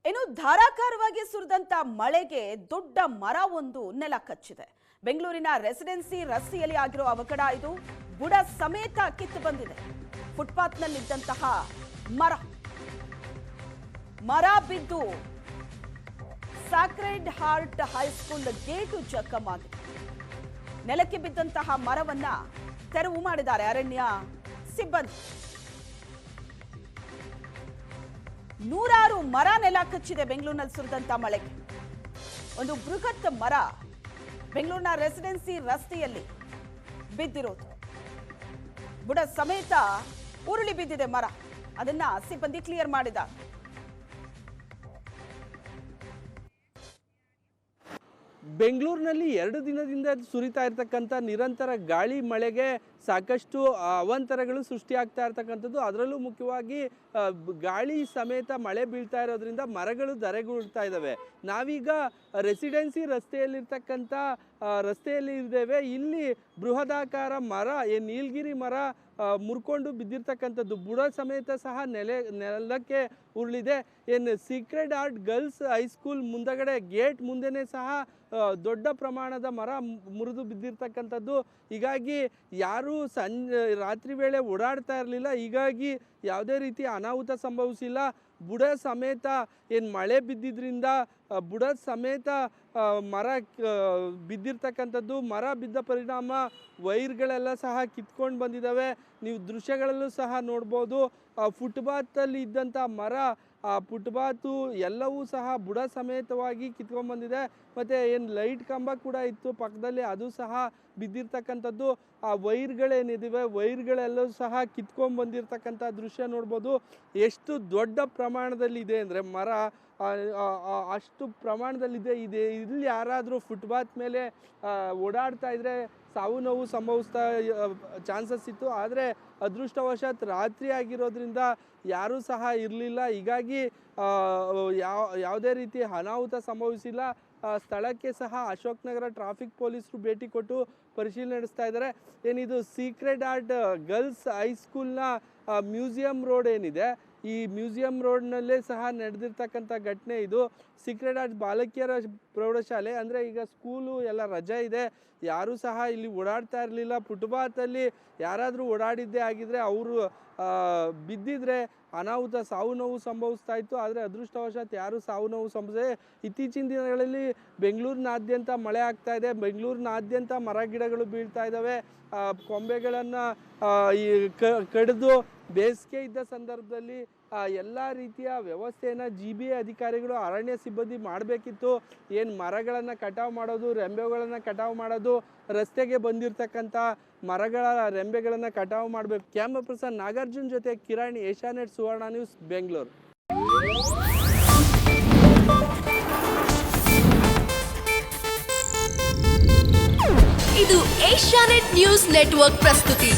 ಇನ್ನು ಧಾರಾಕಾರವಾಗಿ ಸುರಿದಂತ ಮಳೆಗೆ ದೊಡ್ಡ ಮರ ಒಂದು ನೆಲ ಕಚ್ಚಿದೆ. ಬೆಂಗಳೂರಿನ ರೆಸಿಡೆನ್ಸಿ ರಸ್ತೆಯಲ್ಲಿ ಆಗಿರೋ ಅವಘಡ ಇದು. ಬುಡ ಸಮೇತ ಕಿತ್ತು ಬಂದಿದೆ. ಫುಟ್ಪಾತ್ನಲ್ಲಿದ್ದಂತಹ ಮರ ಬಿದ್ದು ಸಾಕ್ರೆಡ್ ಹಾರ್ಟ್ ಹೈಸ್ಕೂಲ್ ಗೇಟು ಜಖಮಾಗಿದೆ. ನೆಲಕ್ಕೆ ಬಿದ್ದಂತಹ ಮರವನ್ನ ತೆರವು ಮಾಡಿದ್ದಾರೆ ಅರಣ್ಯ ಸಿಬ್ಬಂದಿ. ನೂರಾರು ಮರ ನೆಲ ಕಚ್ಚಿದೆ ಬೆಂಗಳೂರಿನಲ್ಲಿ ಸುರಿದಂತ ಮಳೆಗೆ. ಒಂದು ಬೃಹತ್ ಮರ ಬೆಂಗಳೂರಿನ ರೆಸಿಡೆನ್ಸಿ ರಸ್ತೆಯಲ್ಲಿ ಬಿದ್ದಿರೋದು. ಬುಡ ಸಮೇತ ಉರುಳಿ ಬಿದ್ದಿದೆ ಮರ. ಅದನ್ನ ಸಿಬ್ಬಂದಿ ಕ್ಲಿಯರ್ ಮಾಡಿದ್ದಾರೆ. ಬೆಂಗಳೂರಿನಲ್ಲಿ 2 ದಿನದಿಂದ ಸುರಿತಾ ಇರತಕ್ಕಂಥ ನಿರಂತರ ಗಾಳಿ ಮಳೆಗೆ ಸಾಕಷ್ಟು ಅವಾಂತರಗಳು ಸೃಷ್ಟಿಯಾಗ್ತಾ ಇರ್ತಕ್ಕಂಥದ್ದು. ಅದರಲ್ಲೂ ಮುಖ್ಯವಾಗಿ ಗಾಳಿ ಸಮೇತ ಮಳೆ ಬೀಳ್ತಾ ಇರೋದ್ರಿಂದ ಮರಗಳು ಧರೆಗುರುಳ್ತಾ ಇದ್ದಾವೆ. ನಾವೀಗ ರೆಸಿಡೆನ್ಸಿ ರಸ್ತೆಯಲ್ಲಿರ್ತಕ್ಕಂಥ ರಸ್ತೆಯಲ್ಲಿ ಇದ್ದೇವೆ. ಇಲ್ಲಿ ಬೃಹದಾಕಾರ ಮರ, ನೀಲಗಿರಿ ಮರ ಮುರ್ಕೊಂಡು ಬಿದ್ದಿರ್ತಕ್ಕಂಥದ್ದು. ಬುಡ ಸಮೇತ ಸಹ ನೆಲಕ್ಕೆ ಉರುಳಿದೆ. ಸೀಕ್ರೆಡ್ ಹಾರ್ಟ್ ಗರ್ಲ್ಸ್ ಹೈಸ್ಕೂಲ್ ಮುಂದಗಡೆ ಗೇಟ್ ಮುಂದೆನೇ ಸಹ ದೊಡ್ಡ ಪ್ರಮಾಣದ ಮರ ಮುರಿದು ಬಿದ್ದಿರ್ತಕ್ಕಂಥದ್ದು. ಹೀಗಾಗಿ ಯಾರೂ ರಾತ್ರಿ ವೇಳೆ ಓಡಾಡ್ತಾ ಇರಲಿಲ್ಲ. ಹೀಗಾಗಿ ಯಾವುದೇ ರೀತಿ ಅನಾಹುತ ಸಂಭವಿಸಿಲ್ಲ. ಬುಡ ಸಮೇತ ಮಳೆ ಬಿದ್ದಿದ್ರಿಂದ ಬುಡ ಸಮೇತ ಮರ ಬಿದ್ದಿರ್ತಕ್ಕಂಥದ್ದು. ಮರ ಬಿದ್ದ ಪರಿಣಾಮ ವೈರ್ಗಳೆಲ್ಲ ಸಹ ಕಿತ್ಕೊಂಡು ಬಂದಿದ್ದಾವೆ. ನೀವು ದೃಶ್ಯಗಳಲ್ಲೂ ಸಹ ನೋಡ್ಬೋದು. ಫುಟ್ಪಾತಲ್ಲಿ ಇದ್ದಂಥ ಮರ, ಫುಟ್ಪಾತು ಎಲ್ಲವೂ ಸಹ ಬುಡ ಸಮೇತವಾಗಿ ಕಿತ್ಕೊಂಡ್ಬಂದಿದೆ. ಮತ್ತು ಲೈಟ್ ಕಂಬ ಕೂಡ ಇತ್ತು ಪಕ್ಕದಲ್ಲಿ, ಅದು ಸಹ ಬಿದ್ದಿರ್ತಕ್ಕಂಥದ್ದು. ಆ ವೈರ್ಗಳೇನಿದ್ದಾವೆ ವೈರ್ಗಳೆಲ್ಲವೂ ಸಹ ಕಿತ್ಕೊಂಡ್ಬಂದಿರ್ತಕ್ಕಂಥ ದೃಶ್ಯ ನೋಡ್ಬೋದು. ಎಷ್ಟು ದೊಡ್ಡ ಪ್ರಮಾಣದಲ್ಲಿದೆ ಅಂದರೆ ಮರ ಅಷ್ಟು ಪ್ರಮಾಣದಲ್ಲಿದೆ. ಇಲ್ಲಿ ಯಾರಾದರೂ ಫುಟ್ಪಾತ್ ಮೇಲೆ ಓಡಾಡ್ತಾ ಇದ್ದರೆ ಸಾವು ನೋವು ಸಂಭವಿಸ್ತಾ ಚಾನ್ಸಸ್ ಇತ್ತು. ಆದರೆ ಅದೃಷ್ಟವಶಾತ್ ರಾತ್ರಿ ಆಗಿರೋದ್ರಿಂದ ಯಾರೂ ಸಹ ಇರಲಿಲ್ಲ. ಹೀಗಾಗಿ ಯಾವುದೇ ರೀತಿ ಅನಾಹುತ ಸಂಭವಿಸಿಲ್ಲ. ಸ್ಥಳಕ್ಕೆ ಸಹ ಅಶೋಕ್ ನಗರ ಟ್ರಾಫಿಕ್ ಪೊಲೀಸರು ಭೇಟಿ ಕೊಟ್ಟು ಪರಿಶೀಲನೆ ನಡೆಸ್ತಾ ಇದ್ದಾರೆ. ಏನಿದು ಸೀಕ್ರೆಡ್ ಹಾರ್ಟ್ ಗರ್ಲ್ಸ್ ಹೈಸ್ಕೂಲ್ನ ಮ್ಯೂಸಿಯಂ ರೋಡ್ ಏನಿದೆ, ಈ ಮ್ಯೂಸಿಯಂ ರೋಡ್ನಲ್ಲೇ ಸಹ ನಡೆದಿರ್ತಕ್ಕಂಥ ಘಟನೆ ಇದು. ಸೀಕ್ರೆಡ್ ಹಾರ್ಟ್ ಬಾಲಕಿಯರ ಪ್ರೌಢಶಾಲೆ. ಅಂದರೆ ಈಗ ಸ್ಕೂಲು ಎಲ್ಲ ರಜೆ ಇದೆ, ಯಾರೂ ಸಹ ಇಲ್ಲಿ ಓಡಾಡ್ತಾ ಇರಲಿಲ್ಲ. ಫುಟ್ಪಾತಲ್ಲಿ ಯಾರಾದರೂ ಓಡಾಡಿದ್ದೇ ಆಗಿದ್ದರೆ ಅವರು ಬಿದ್ದಿದ್ರೆ ಅನಾಹುತ ಸಾವು ನೋವು ಸಂಭವಿಸ್ತಾ ಇತ್ತು. ಆದರೆ ಅದೃಷ್ಟವಶಾತ್ ಯಾರೂ ಸಾವು ನೋವು ಸಂಭವಿಸಿದೆ. ಇತ್ತೀಚಿನ ದಿನಗಳಲ್ಲಿ ಬೆಂಗಳೂರಿನಾದ್ಯಂತ ಮಳೆ ಆಗ್ತಾ ಇದೆ. ಬೆಂಗಳೂರಿನಾದ್ಯಂತ ಮರ ಗಿಡಗಳು ಬೀಳ್ತಾ ಇದ್ದಾವೆ. ಕೊಂಬೆಗಳನ್ನು ಕಡಿದು ಬೇಸಿಗೆ ಇದ್ದ ಸಂದರ್ಭದಲ್ಲಿ ಎಲ್ಲ ರೀತಿಯ ವ್ಯವಸ್ಥೆಯನ್ನು GBA ಅಧಿಕಾರಿಗಳು, ಅರಣ್ಯ ಸಿಬ್ಬಂದಿ ಮಾಡಬೇಕಿತ್ತು. ಮರಗಳನ್ನು ಕಟಾವು ಮಾಡೋದು, ರೆಂಬೆಗಳನ್ನು ಕಟಾವು ಮಾಡೋದು, ರಸ್ತೆಗೆ ಬಂದಿರತಕ್ಕಂಥ ಮರಗಳ ರೆಂಬೆಗಳನ್ನು ಕಟಾವು ಮಾಡಬೇಕು. ಕ್ಯಾಮ್ರಾ ಪರ್ಸನ್ ನಾಗಾರ್ಜುನ್ ಜೊತೆ ಕಿರಣ್, ಏಷ್ಯಾನೆಟ್ ಸುವರ್ಣ ನ್ಯೂಸ್, ಬೆಂಗಳೂರು. ಇದು ಏಷ್ಯಾನೆಟ್ ನ್ಯೂಸ್ ನೆಟ್ವರ್ಕ್ ಪ್ರಸ್ತುತಿ.